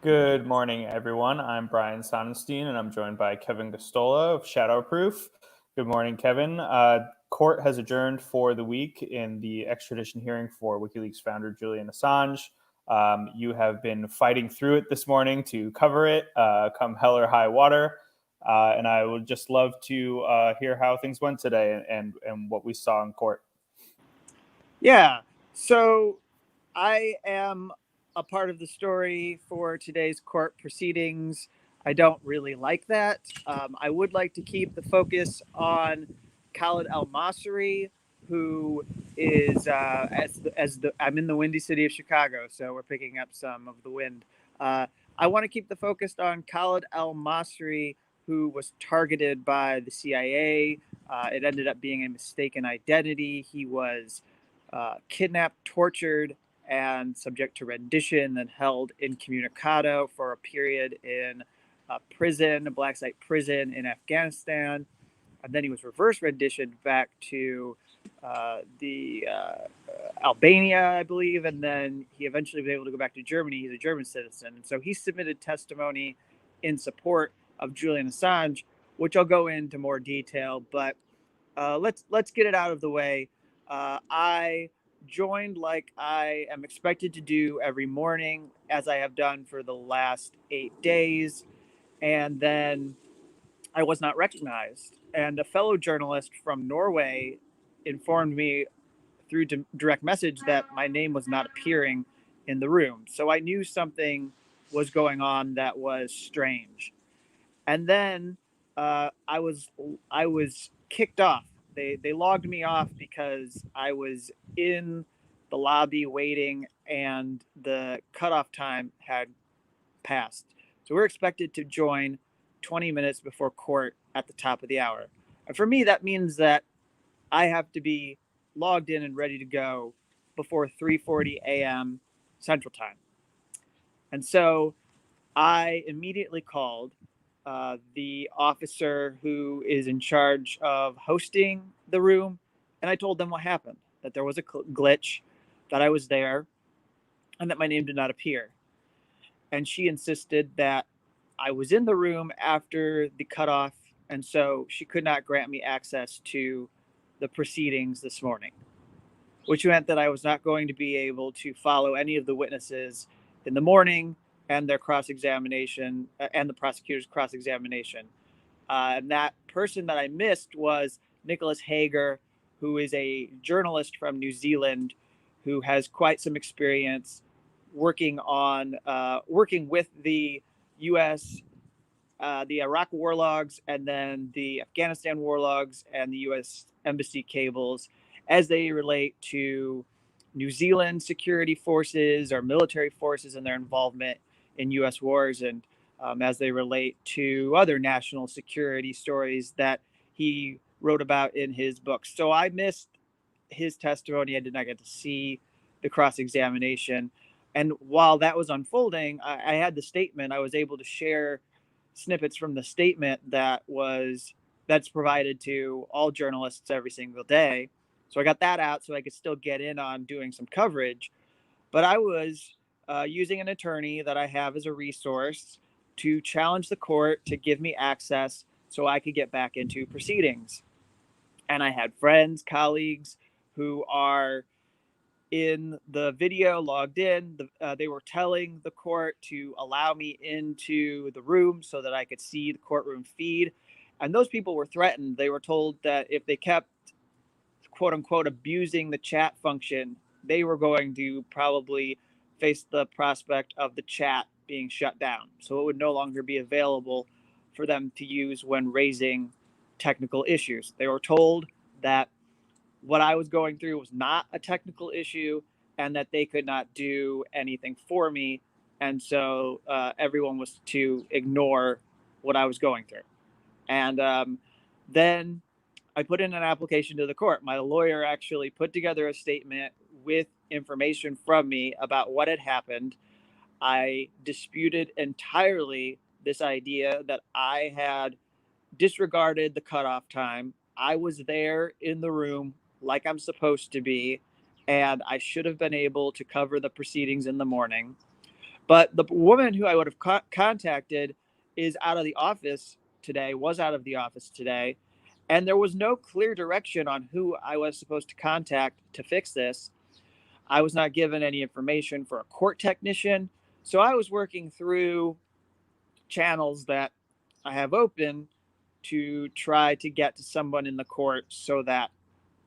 Good morning, everyone. I'm Brian Sonnenstein, and I'm joined by Kevin Gosztola of Shadowproof. Good morning, Kevin. Court has adjourned for the week in the extradition hearing for WikiLeaks founder Julian Assange. You have been fighting through it this morning to cover it, come hell or high water. And I would just love to hear how things went today and what we saw in court. Yeah, so I am a part of the story for today's court proceedings. I don't really like that. I would like to keep the focus on Khaled el-Masri, who is I'm in the windy city of Chicago, so we're picking up some of the wind. I want to keep the focus on Khaled el-Masri, who was targeted by the CIA. It ended up being a mistaken identity. He was kidnapped, tortured, and subject to rendition, then held incommunicado for a period in a prison, a black site prison in Afghanistan. And then he was reverse renditioned back to Albania, I believe, and then he eventually was able to go back to Germany. He's a German citizen, and so he submitted testimony in support of Julian Assange, which I'll go into more detail. But let's get it out of the way. I joined like I am expected to do every morning, as I have done for the last 8 days, and then I was not recognized. And a fellow journalist from Norway informed me through direct message that my name was not appearing in the room. So I knew something was going on that was strange. And then I was kicked off. They logged me off because I was in the lobby waiting, and the cutoff time had passed. So we're expected to join 20 minutes before court at the top of the hour. And for me, that means that I have to be logged in and ready to go before 3:40 a.m. Central Time. And so I immediately called the officer who is in charge of hosting the room, and I told them what happened, that there was a glitch, that I was there, and that my name did not appear. And she insisted that I was in the room after the cutoff, and so she could not grant me access to the proceedings this morning, which meant that I was not going to be able to follow any of the witnesses in the morning and their cross-examination and the prosecutor's cross-examination. And that person that I missed was Nicholas Hager, who is a journalist from New Zealand who has quite some experience working with the U.S., the Iraq war logs, and then the Afghanistan war logs and the U.S. embassy cables as they relate to New Zealand security forces or military forces and their involvement in U.S. wars, and as they relate to other national security stories that he wrote about in his books. So I missed his testimony. I did not get to see the cross-examination. And while that was unfolding, I had the statement. I was able to share snippets from the statement that's provided to all journalists every single day. So I got that out so I could still get in on doing some coverage. But I was using an attorney that I have as a resource to challenge the court to give me access so I could get back into proceedings. And I had friends, colleagues who are in the video logged in. They were telling the court to allow me into the room so that I could see the courtroom feed. And those people were threatened. They were told that if they kept, quote unquote, abusing the chat function, they were going to probably face the prospect of the chat being shut down. So it would no longer be available for them to use when raising technical issues. They were told that what I was going through was not a technical issue and that they could not do anything for me. And so everyone was to ignore what I was going through. And then I put in an application to the court. My lawyer actually put together a statement with information from me about what had happened. I disputed entirely this idea that I had disregarded the cutoff time. I was there in the room like I'm supposed to be, and I should have been able to cover the proceedings in the morning. But the woman who I would have contacted is out of the office today, was out of the office today, and there was no clear direction on who I was supposed to contact to fix this. I was not given any information for a court technician, so I was working through channels that I have open to try to get to someone in the court so that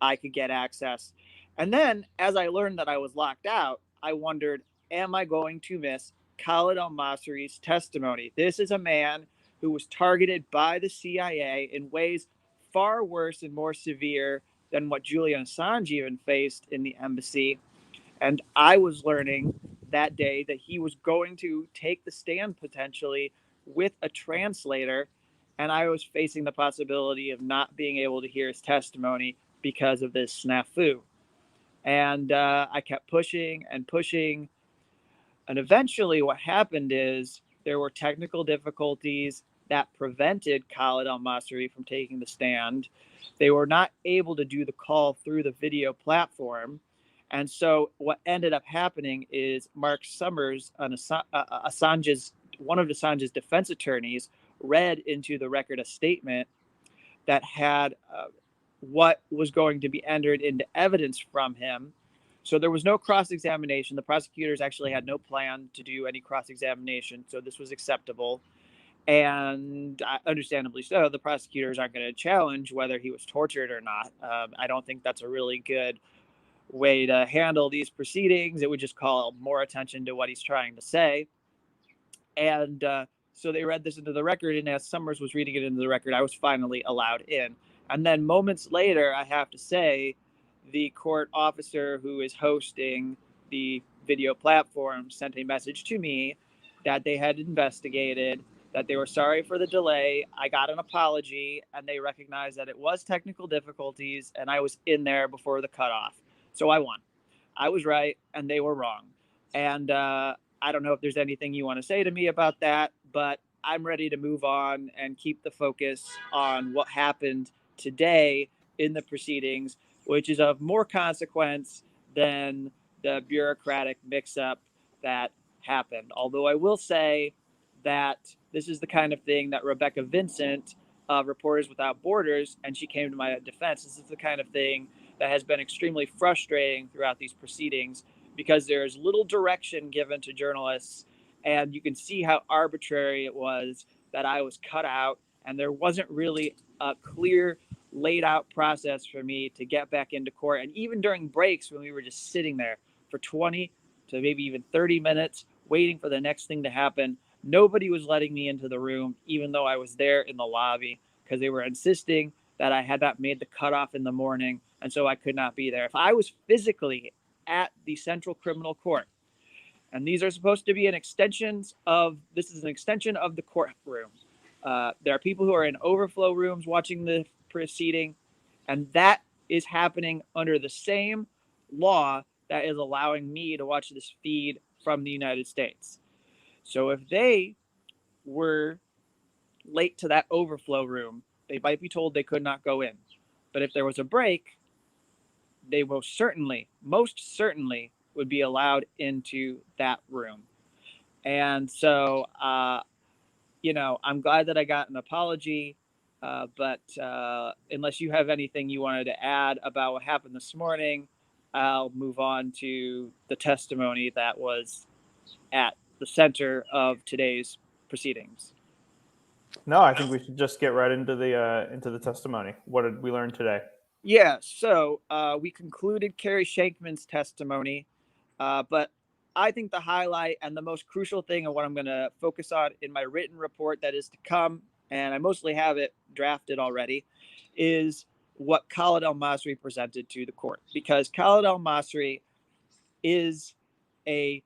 I could get access. And then, as I learned that I was locked out, I wondered, am I going to miss Khaled el-Masri's testimony? This is a man who was targeted by the CIA in ways far worse and more severe than what Julian Assange even faced in the embassy. And I was learning that day that he was going to take the stand potentially with a translator. And I was facing the possibility of not being able to hear his testimony because of this snafu. And I kept pushing and pushing. And eventually, what happened is there were technical difficulties that prevented Khaled el-Masri from taking the stand. They were not able to do the call through the video platform. And so what ended up happening is Mark Summers, one of Assange's defense attorneys, read into the record a statement that had what was going to be entered into evidence from him. So there was no cross-examination. The prosecutors actually had no plan to do any cross-examination, so this was acceptable. And understandably so, the prosecutors aren't going to challenge whether he was tortured or not. I don't think that's a really good way to handle these proceedings. It would just call more attention to what he's trying to say. And so they read this into the record, and as Summers was reading it into the record, I was finally allowed in. And then moments later, I have to say, the court officer who is hosting the video platform sent a message to me that they had investigated, that they were sorry for the delay. I got an apology, and they recognized that it was technical difficulties, and I was in there before the cutoff. So I won. I was right, and they were wrong. And I don't know if there's anything you want to say to me about that, but I'm ready to move on and keep the focus on what happened today in the proceedings, which is of more consequence than the bureaucratic mix-up that happened. Although I will say that this is the kind of thing that Rebecca Vincent of Reporters Without Borders, and she came to my defense, this is the kind of thing that has been extremely frustrating throughout these proceedings because there's little direction given to journalists, and you can see how arbitrary it was that I was cut out, and there wasn't really a clear laid out process for me to get back into court. And even during breaks when we were just sitting there for 20 to maybe even 30 minutes waiting for the next thing to happen, nobody was letting me into the room, even though I was there in the lobby, because they were insisting that I had not made the cutoff in the morning, and so I could not be there. If I was physically at the Central Criminal Court, and these are supposed to be an extension of the courtroom. There are people who are in overflow rooms watching the proceeding, and that is happening under the same law that is allowing me to watch this feed from the United States. So if they were late to that overflow room, they might be told they could not go in. But if there was a break, they most certainly would be allowed into that room. And so, I'm glad that I got an apology. But unless you have anything you wanted to add about what happened this morning, I'll move on to the testimony that was at the center of today's proceedings. No, I think we should just get right into the testimony. What did we learn today? Yeah, so we concluded Carrie Shankman's testimony, but I think the highlight and the most crucial thing and what I'm going to focus on in my written report that is to come, and I mostly have it drafted already, is what Khaled el-Masri presented to the court. Because Khaled el-Masri is a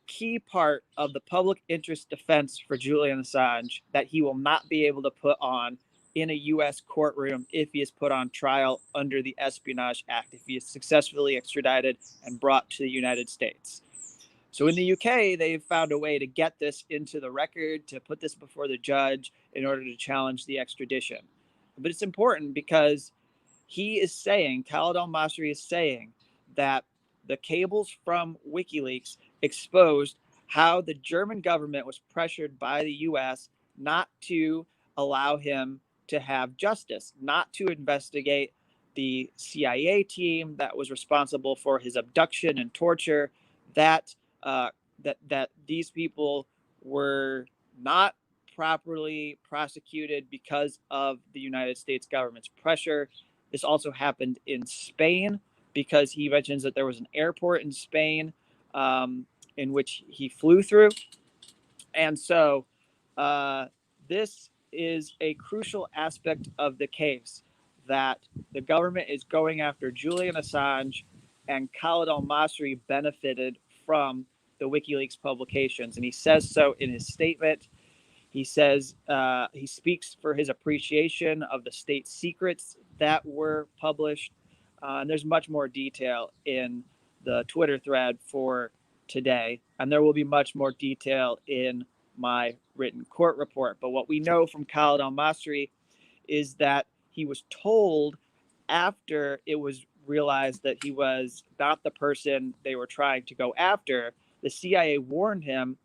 key part of the public interest defense for Julian Assange that he will not be able to put on in a U.S. courtroom if he is put on trial under the Espionage Act, if he is successfully extradited and brought to the United States. So in the UK, they've found a way to get this into the record, to put this before the judge in order to challenge the extradition. But it's important because Khaled el-Masri is saying that the cables from WikiLeaks exposed how the German government was pressured by the US not to allow him to have justice, not to investigate the CIA team that was responsible for his abduction and torture, that that these people were not properly prosecuted because of the United States government's pressure. This also happened in Spain because he mentions that there was an airport in Spain in which he flew through. And so this is a crucial aspect of the case, that the government is going after Julian Assange, and Khaled el-Masri benefited from the WikiLeaks publications. And he says so in his statement. He says he speaks for his appreciation of the state secrets that were published. And there's much more detail in the Twitter thread for today. And there will be much more detail in my written court report. But what we know from Khaled al-Masri is that he was told, after it was realized that he was not the person they were trying to go after, the CIA warned him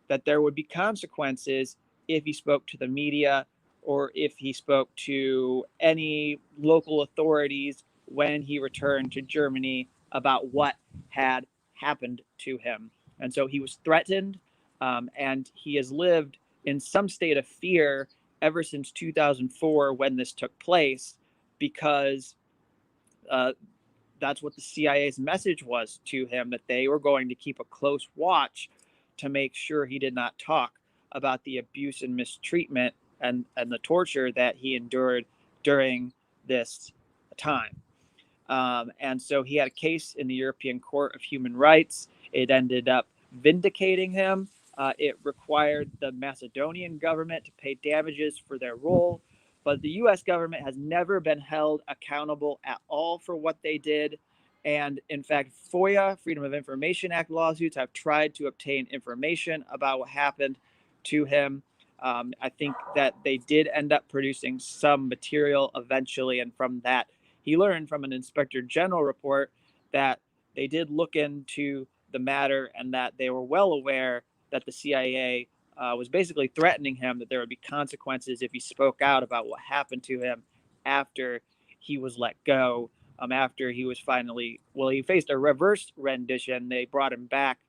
that there would be consequences if he spoke to the media or if he spoke to any local authorities when he returned to Germany about what had happened to him. And so he was threatened, and he has lived in some state of fear ever since 2004 when this took place, because that's what the CIA's message was to him, that they were going to keep a close watch to make sure he did not talk about the abuse and mistreatment and the torture that he endured during this time. And so he had a case in the European Court of Human Rights. It ended up vindicating him. It required the Macedonian government to pay damages for their role, but the US government has never been held accountable at all for what they did. And in fact, FOIA, Freedom of Information Act lawsuits have tried to obtain information about what happened to him. I think that they did end up producing some material eventually, and from that, he learned from an inspector general report that they did look into the matter and that they were well aware that the CIA was basically threatening him, that there would be consequences if he spoke out about what happened to him after he was let go. After he was finally, well, he faced a reverse rendition. They brought him back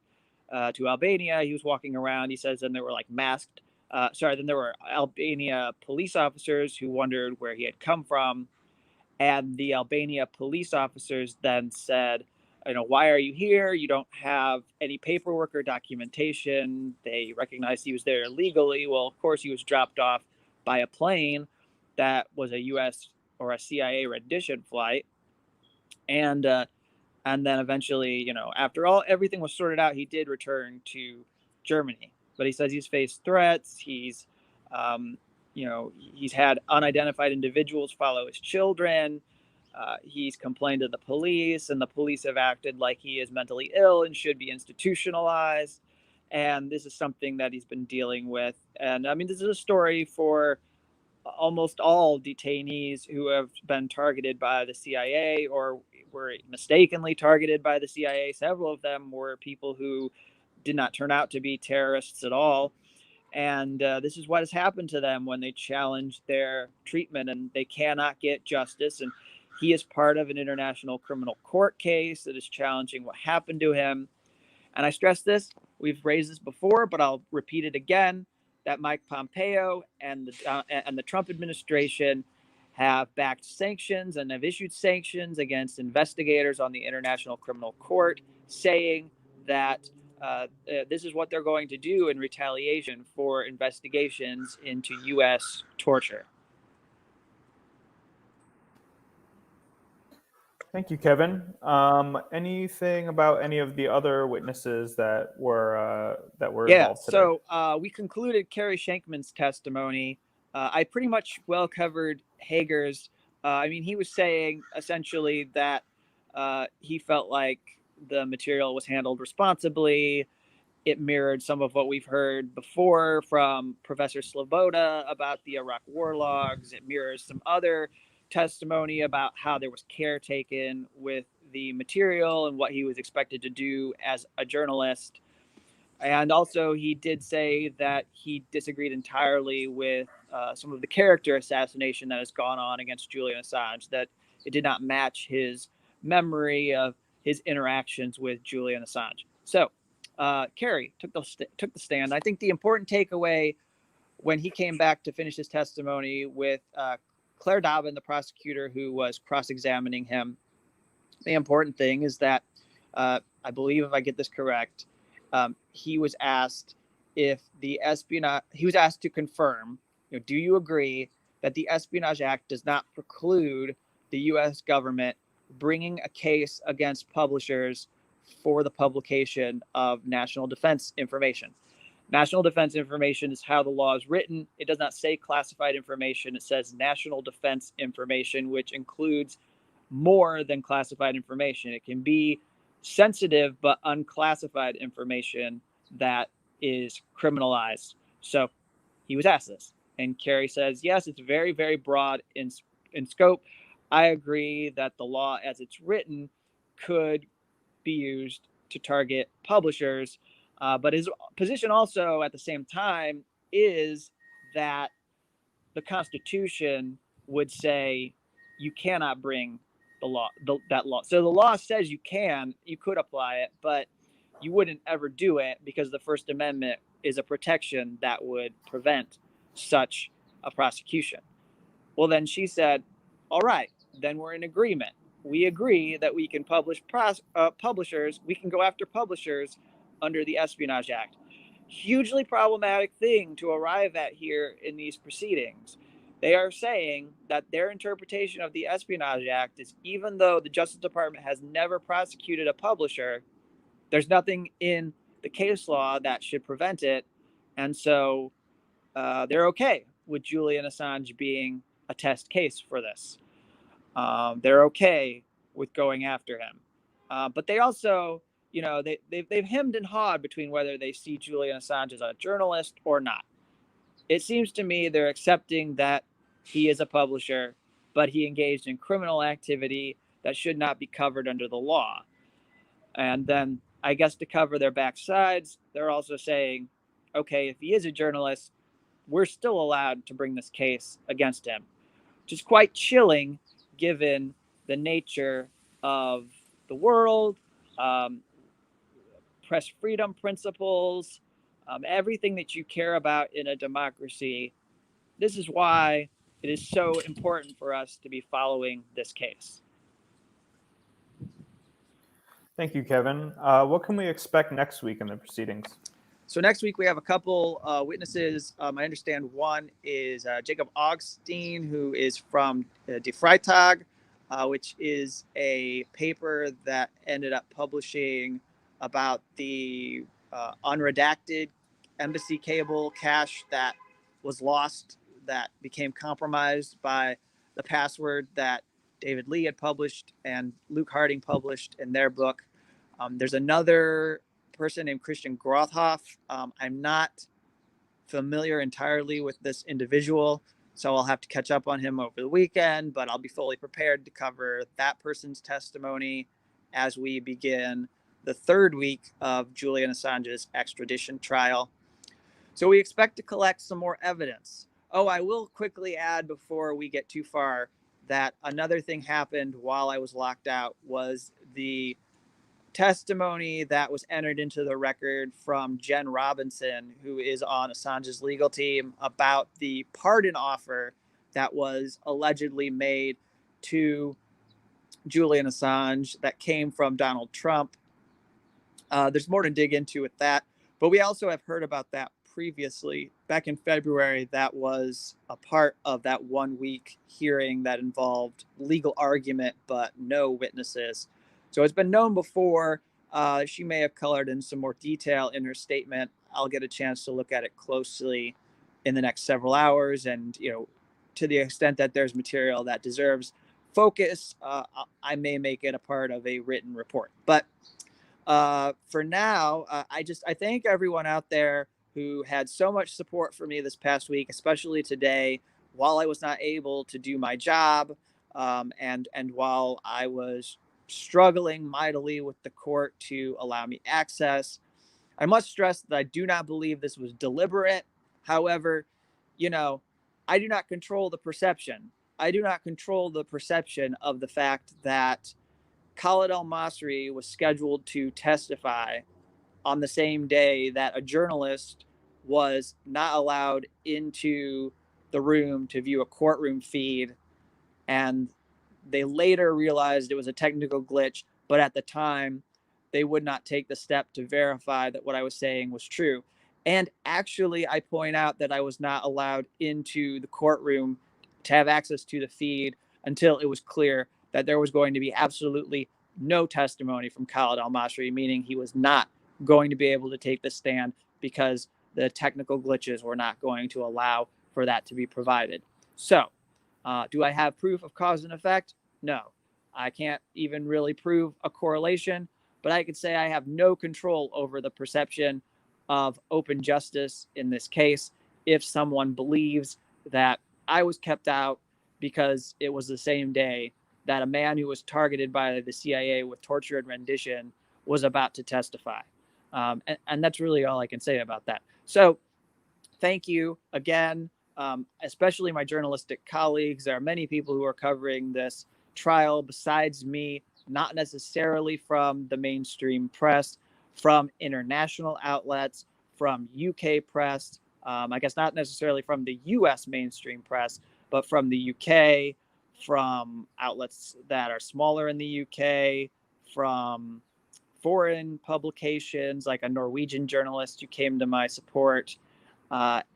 to Albania. He was walking around. He says, and there were like masked, then there were Albania police officers who wondered where he had come from. And the Albania police officers then said, why are you here? You don't have any paperwork or documentation. They recognized he was there illegally. Well, of course, he was dropped off by a plane that was a US or a CIA rendition flight. And then eventually, after everything was sorted out, he did return to Germany. But he says he's faced threats. He's had unidentified individuals follow his children. He's complained to the police, and the police have acted like he is mentally ill and should be institutionalized. And this is something that he's been dealing with. And I mean, this is a story for almost all detainees who have been targeted by the CIA or were mistakenly targeted by the CIA. Several of them were people who did not turn out to be terrorists at all. And this is what has happened to them when they challenge their treatment, and they cannot get justice. And he is part of an international criminal court case that is challenging what happened to him. And I stress this, we've raised this before, but I'll repeat it again, that Mike Pompeo and the Trump administration have backed sanctions and have issued sanctions against investigators on the International Criminal Court, saying that this is what they're going to do in retaliation for investigations into U.S. torture. Thank you, Kevin. Anything about any of the other witnesses that were involved today? So we concluded Kerry Shankman's testimony. I pretty much well covered Hager's. He was saying essentially that he felt like the material was handled responsibly. It mirrored some of what we've heard before from Professor Sloboda about the Iraq war logs. It mirrors some other testimony about how there was care taken with the material and what he was expected to do as a journalist. And also, he did say that he disagreed entirely with some of the character assassination that has gone on against Julian Assange, that it did not match his memory of his interactions with Julian Assange. So, Kerry took the stand. I think the important takeaway when he came back to finish his testimony with Claire Dobbin, the prosecutor who was cross-examining him, the important thing is that I believe, if I get this correct, he was asked if the espionage. He was asked to confirm. Do you agree that the Espionage Act does not preclude the U.S. government bringing a case against publishers for the publication of national defense information? National defense information is how the law is written. It does not say classified information. It says national defense information, which includes more than classified information. It can be sensitive but unclassified information that is criminalized. So he was asked this, and Kerry says, yes, it's very, very broad in scope. I agree that the law as it's written could be used to target publishers. But his position also at the same time is that the Constitution would say you cannot bring that law. So the law says you could apply it, but you wouldn't ever do it because the First Amendment is a protection that would prevent such a prosecution. Well, then she said, all right, then we're in agreement. We agree that we can publishers, we can go after publishers under the Espionage Act. Hugely problematic thing to arrive at here in these proceedings. They are saying that their interpretation of the Espionage Act is, even though the Justice Department has never prosecuted a publisher, there's nothing in the case law that should prevent it. And so they're okay with Julian Assange being a test case for this. They're okay with going after him. But they also, they've hemmed and hawed between whether they see Julian Assange as a journalist or not. It seems to me they're accepting that he is a publisher, but he engaged in criminal activity that should not be covered under the law. And then, I guess, to cover their backsides, they're also saying, okay, if he is a journalist, we're still allowed to bring this case against him, which is quite chilling given the nature of the world, press freedom principles, everything that you care about in a democracy. This is why it is so important for us to be following this case. Thank you, Kevin. What can we expect next week in the proceedings? So next week we have a couple witnesses. I understand one is Jacob Augustine, who is from Die Freitag, which is a paper that ended up publishing about the unredacted embassy cable cache that was lost, that became compromised by the password that David Lee had published and Luke Harding published in their book. There's another person named Christian Grothoff. I'm not familiar entirely with this individual, so I'll have to catch up on him over the weekend, but I'll be fully prepared to cover that person's testimony as we begin the third week of Julian Assange's extradition trial. So we expect to collect some more evidence. Oh, I will quickly add before we get too far that another thing happened while I was locked out was the testimony that was entered into the record from Jen Robinson, who is on Assange's legal team, about the pardon offer that was allegedly made to Julian Assange that came from Donald Trump. There's more to dig into with that, but we also have heard about that previously. Back in February, that was a part of that 1 week hearing that involved legal argument, but no witnesses. So it's been known before. She may have colored in some more detail in her statement. I'll get a chance to look at it closely in the next several hours. And, to the extent that there's material that deserves focus, I may make it a part of a written report. But for now, I thank everyone out there who had so much support for me this past week, especially today, while I was not able to do my job, and while I was struggling mightily with the court to allow me access. I must stress that I do not believe this was deliberate. However, I do not control the perception. I do not control the perception of the fact that Khaled el-Masri was scheduled to testify on the same day that a journalist was not allowed into the room to view a courtroom feed. And they later realized it was a technical glitch, but at the time, they would not take the step to verify that what I was saying was true. And actually, I point out that I was not allowed into the courtroom to have access to the feed until it was clear that there was going to be absolutely no testimony from Khaled al-Masri, meaning he was not going to be able to take the stand because the technical glitches were not going to allow for that to be provided. So, do I have proof of cause and effect? No. I can't even really prove a correlation, but I could say I have no control over the perception of open justice in this case if someone believes that I was kept out because it was the same day that a man who was targeted by the CIA with torture and rendition was about to testify. And that's really all I can say about that. So thank you again, especially my journalistic colleagues. There are many people who are covering this trial besides me, not necessarily from the mainstream press, from international outlets, from UK press, I guess not necessarily from the US mainstream press, but from the UK, from outlets that are smaller in the UK, from foreign publications like a Norwegian journalist who came to my support,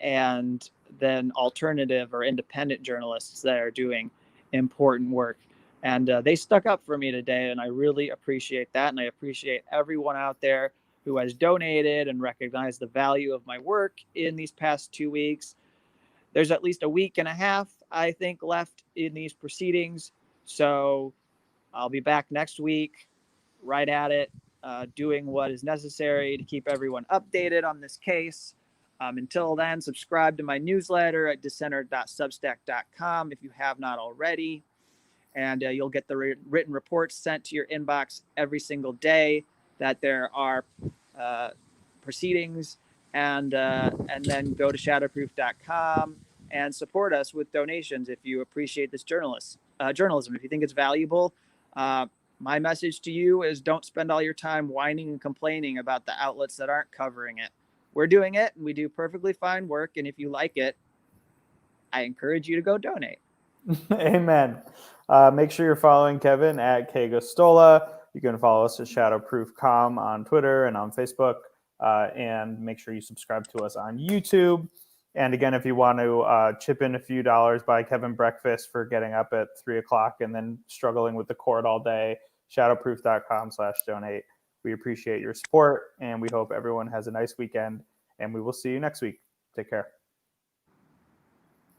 and then alternative or independent journalists that are doing important work. And they stuck up for me today, and I really appreciate that. And I appreciate everyone out there who has donated and recognized the value of my work in these past 2 weeks. There's at least a week and a half, I think, left in these proceedings. So I'll be back next week, right at it, doing what is necessary to keep everyone updated on this case. Until then, subscribe to my newsletter at dissenter.substack.com if you have not already. And you'll get the written reports sent to your inbox every single day that there are proceedings. And then go to shadowproof.com and support us with donations if you appreciate this journalism. If you think it's valuable, my message to you is don't spend all your time whining and complaining about the outlets that aren't covering it. We're doing it, and we do perfectly fine work. And if you like it, I encourage you to go donate. Amen. Make sure you're following Kevin at Gosztola. You can follow us at Shadowproof.com on Twitter and on Facebook. And make sure you subscribe to us on YouTube. And again, if you want to chip in a few dollars, buy Kevin breakfast for getting up at 3 o'clock and then struggling with the court all day, shadowproof.com/donate. We appreciate your support, and we hope everyone has a nice weekend, and we will see you next week. Take care.